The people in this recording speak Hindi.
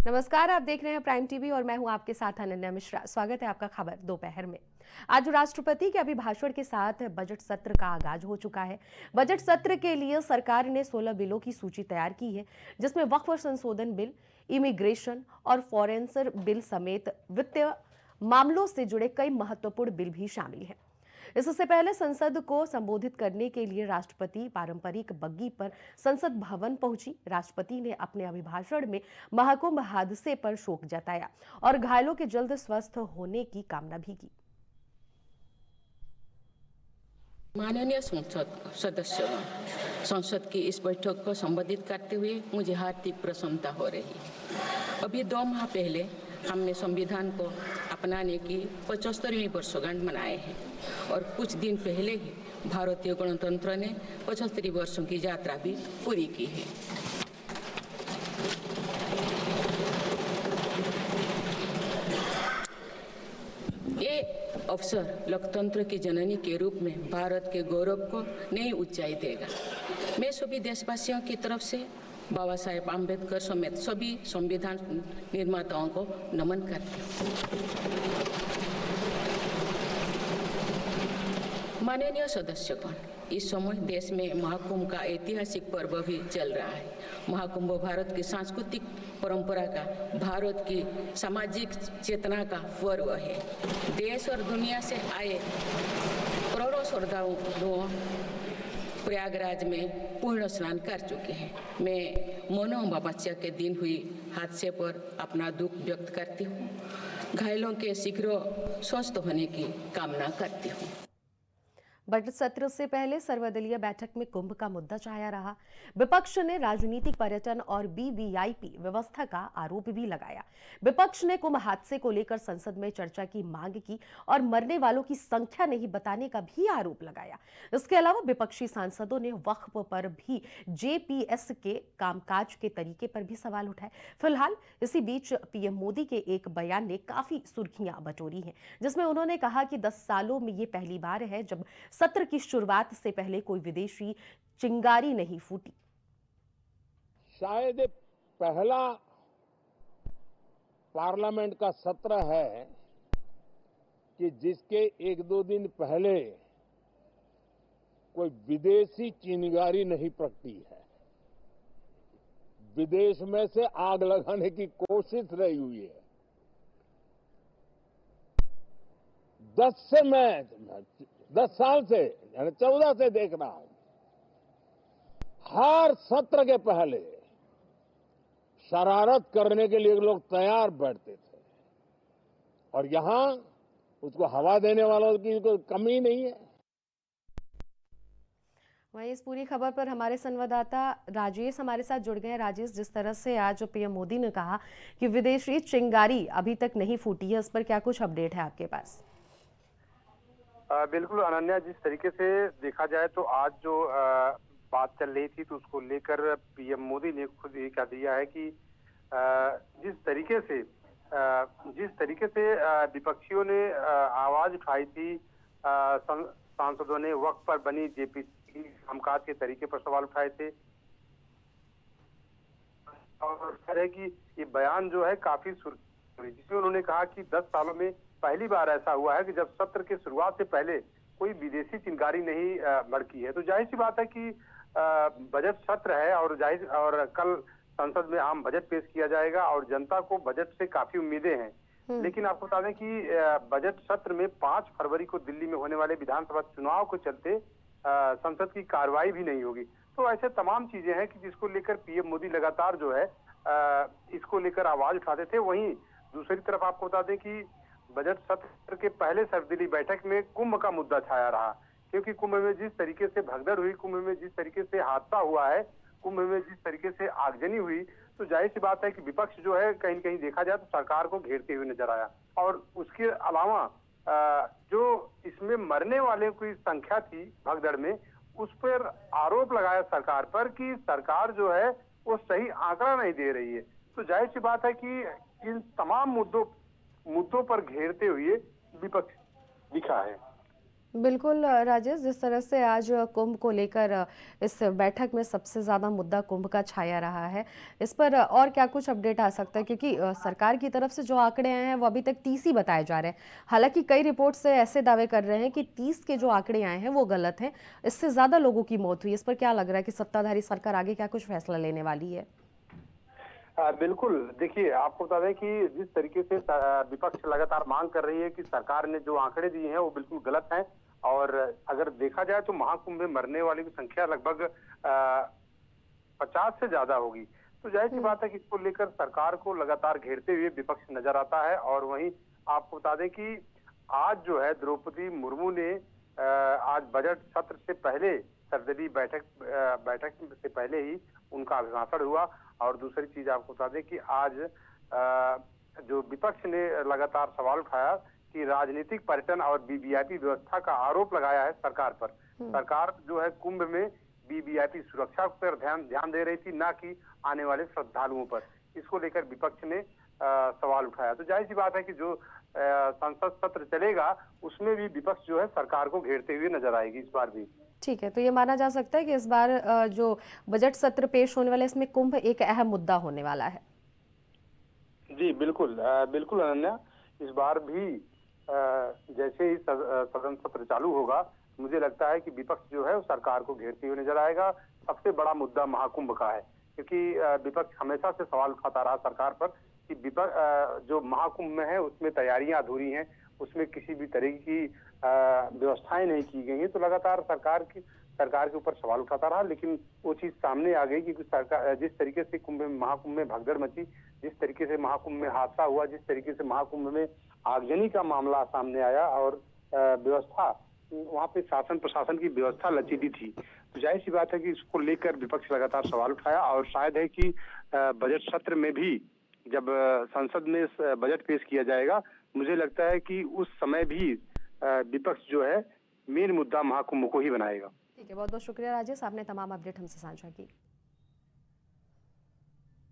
नमस्कार, आप देख रहे हैं प्राइम टीवी और मैं हूं आपके साथ अनन्या मिश्रा। स्वागत है आपका खबर दोपहर में। आज राष्ट्रपति के अभिभाषण के साथ बजट सत्र का आगाज हो चुका है। बजट सत्र के लिए सरकार ने 16 बिलों की सूची तैयार की है, जिसमें वक्फ संशोधन बिल, इमिग्रेशन और फॉरेंसर बिल समेत वित्तीय मामलों से जुड़े कई महत्वपूर्ण बिल भी शामिल हैं। इससे पहले संसद को संबोधित करने के लिए राष्ट्रपति पारंपरिक बग्गी पर संसद भवन पहुंची। राष्ट्रपति ने अपने अभिभाषण में महाकुंभ हादसे पर शोक जताया और घायलों के जल्द स्वस्थ होने की कामना भी की। माननीय संसद सदस्यों, संसद की इस बैठक को संबोधित करते हुए मुझे हार्दिक प्रसन्नता हो रही है। अभी 2 माह पहले हमने संविधान को अपनाने की 75वीं वर्षगांठ मनाए हैं और कुछ दिन पहले ही भारतीय गणतंत्र ने 75 वर्षों की यात्रा भी पूरी की है। ये अवसर लोकतंत्र की जननी के रूप में भारत के गौरव को नई ऊंचाई देगा। मैं सभी देशवासियों की तरफ से बाबा साहेब आम्बेडकर समेत सभी संविधान निर्माताओं को नमन करती हूँ। माननीय सदस्यगण, इस समय देश में महाकुंभ का ऐतिहासिक पर्व भी चल रहा है। महाकुंभ भारत की सांस्कृतिक परंपरा का, भारत की सामाजिक चेतना का पर्व है। देश और दुनिया से आए करोड़ों श्रद्धालु प्रयागराज में पूर्ण स्नान कर चुके हैं। मैं मौनो अमावस्या के दिन हुई हादसे पर अपना दुख व्यक्त करती हूँ। घायलों के शीघ्र स्वस्थ होने की कामना करती हूँ। बजट सत्र से पहले सर्वदलीय बैठक में कुंभ का मुद्दा छाया रहा। विपक्ष ने राजनीतिक पर्यटन और वीवीआईपी व्यवस्था का आरोप भी लगाया। विपक्ष ने कुंभ हादसे को लेकर संसद में चर्चा की मांग की और मरने वालों की संख्या नहीं बताने का भी आरोप लगाया। इसके अलावा विपक्षी सांसदों ने वक्फ पर भी जेपीएस के कामकाज के तरीके पर भी सवाल उठाए। फिलहाल इसी बीच पीएम मोदी के एक बयान ने काफी सुर्खियां बटोरी हैं, जिसमें उन्होंने कहा कि 10 सालों में ये पहली बार है जब सत्र की शुरुआत से पहले कोई विदेशी चिंगारी नहीं फूटी। शायद पहला पार्लियामेंट का सत्र है कि जिसके 1-2 दिन पहले कोई विदेशी चिंगारी नहीं प्रगटी है। विदेश में से आग लगाने की कोशिश रही हुई है। 10 साल से यानी 14 से देख रहा हूं, हर सत्र के पहले शरारत करने के लिए लोग तैयार बैठते थे और यहां उसको हवा देने वालों की कोई कमी नहीं है। वहीं इस पूरी खबर पर हमारे संवाददाता राजेश हमारे साथ जुड़ गए हैं। राजेश, जिस तरह से आज पीएम मोदी ने कहा कि विदेशी चिंगारी अभी तक नहीं फूटी है, इस पर क्या कुछ अपडेट है आपके पास? बिल्कुल अनन्या, जिस तरीके से देखा जाए तो आज जो बात चल रही थी तो उसको लेकर पीएम मोदी ने खुद ये कह दिया है कि जिस तरीके से विपक्षियों ने आवाज उठाई थी, सांसदों ने वक्त पर बनी जेपीसी की कामकाज के तरीके पर सवाल उठाए थे और कह रहे कि ये बयान जो है काफी सुर्खी, जिसमें उन्होंने कहा कि 10 सालों में पहली बार ऐसा हुआ है कि जब सत्र के शुरुआत से पहले कोई विदेशी चिंगारी नहीं भड़की है। तो जाहिर सी बात है कि बजट सत्र है और कल संसद में आम बजट पेश किया जाएगा और जनता को बजट से काफी उम्मीदें हैं। लेकिन आपको बता दें कि बजट सत्र में 5 फरवरी को दिल्ली में होने वाले विधानसभा चुनाव को चलते संसद की कार्रवाई भी नहीं होगी। तो ऐसे तमाम चीजें हैं कि जिसको लेकर पीएम मोदी लगातार जो है इसको लेकर आवाज उठाते थे। वहीं दूसरी तरफ आपको बता दें कि बजट सत्र के पहले सर्वदलीय बैठक में कुंभ का मुद्दा छाया रहा, क्योंकि कुंभ में जिस तरीके से भगदड़ हुई, कुंभ में जिस तरीके से हादसा हुआ है, कुंभ में जिस तरीके से आगजनी हुई, तो जाहिर सी बात है कि विपक्ष जो है कहीं न कहीं देखा जाए तो सरकार को घेरते हुए नजर आया। और उसके अलावा जो इसमें मरने वाले की संख्या थी भगदड़ में, उस पर आरोप लगाया सरकार पर कि सरकार जो है वो सही आंकड़ा नहीं दे रही है। तो जाहिर सी बात है कि इन तमाम मुद्दों पर घेरते हुए विपक्ष दिखा है। बिल्कुल राजेश, जिस तरह से आज कुंभ को लेकर इस बैठक में सबसे ज़्यादा मुद्दा कुंभ का छाया रहा है, इस पर और क्या कुछ अपडेट आ सकता है? क्योंकि सरकार की तरफ से जो आंकड़े आए हैं वो अभी तक 30 ही बताए जा रहे हैं। हालांकि कई रिपोर्ट से ऐसे दावे कर रहे हैं कि 30 के जो आंकड़े आए हैं वो गलत हैं, इससे ज़्यादा लोगों की मौत हुई। इस पर क्या लग रहा है कि सत्ताधारी सरकार आगे क्या कुछ फैसला लेने वाली है? बिल्कुल। देखिए, आपको बता दें कि जिस तरीके से विपक्ष लगातार मांग कर रही है कि सरकार ने जो आंकड़े दिए हैं वो बिल्कुल गलत हैं, और अगर देखा जाए तो महाकुंभ में मरने वालों की संख्या लगभग 50 से ज्यादा होगी। तो जाहिर सी बात है कि इसको लेकर सरकार को लगातार घेरते हुए विपक्ष नजर आता है। और वहीं आपको बता दें कि आज जो है द्रौपदी मुर्मू ने आज बजट सत्र से पहले सर्वदलीय बैठक से पहले ही उनका अभिभाषण हुआ। और दूसरी चीज आपको बता दें कि आज जो विपक्ष ने लगातार सवाल उठाया कि राजनीतिक पर्यटन और वीवीआईपी व्यवस्था का आरोप लगाया है सरकार पर। सरकार जो है कुंभ में वीवीआईपी सुरक्षा पर ध्यान दे रही थी, ना कि आने वाले श्रद्धालुओं पर। इसको लेकर विपक्ष ने सवाल उठाया। तो जाहिर सी बात है कि जो संसद सत्र चलेगा उसमें भी विपक्ष जो है सरकार को घेरते हुए नजर आएगी इस बार भी। ठीक है, तो ये माना जा सकता है कि इस बार जो बजट सत्र पेश होने वाला है इसमें कुंभ एक अहम मुद्दा होने वाला है। जी बिल्कुल, बिल्कुल अनन्या। इस बार भी जैसे ही सदन सत्र चालू होगा, मुझे लगता है कि विपक्ष जो है वो सरकार को घेरते हुए नजर आएगा। सबसे बड़ा मुद्दा महाकुंभ का है, क्योंकि विपक्ष हमेशा से सवाल उठाता रहा सरकार पर कि जो महाकुंभ में है उसमें तैयारियां अधूरी हैं, उसमें किसी भी तरह की व्यवस्थाएं नहीं की गई हैं। तो लगातार सरकार के ऊपर सवाल उठाता रहा, लेकिन वो चीज सामने आ गई कि सरकार जिस तरीके से महाकुंभ में भगदड़ मची, जिस तरीके से महाकुंभ में हादसा हुआ, जिस तरीके से महाकुंभ में आगजनी का मामला सामने आया, और व्यवस्था वहाँ पे शासन प्रशासन की व्यवस्था लचीली थी। तो जाहिर सी बात है कि इसको लेकर विपक्ष लगातार सवाल उठाया। और शायद है कि बजट सत्र में भी जब संसद में बजट पेश किया जाएगा, मुझे लगता है कि उस समय भी विपक्ष जो है मेन मुद्दा महाकुंभ को ही बनाएगा। ठीक है, बहुत बहुत शुक्रिया राजेश, आपने तमाम अपडेट हमसे साझा की।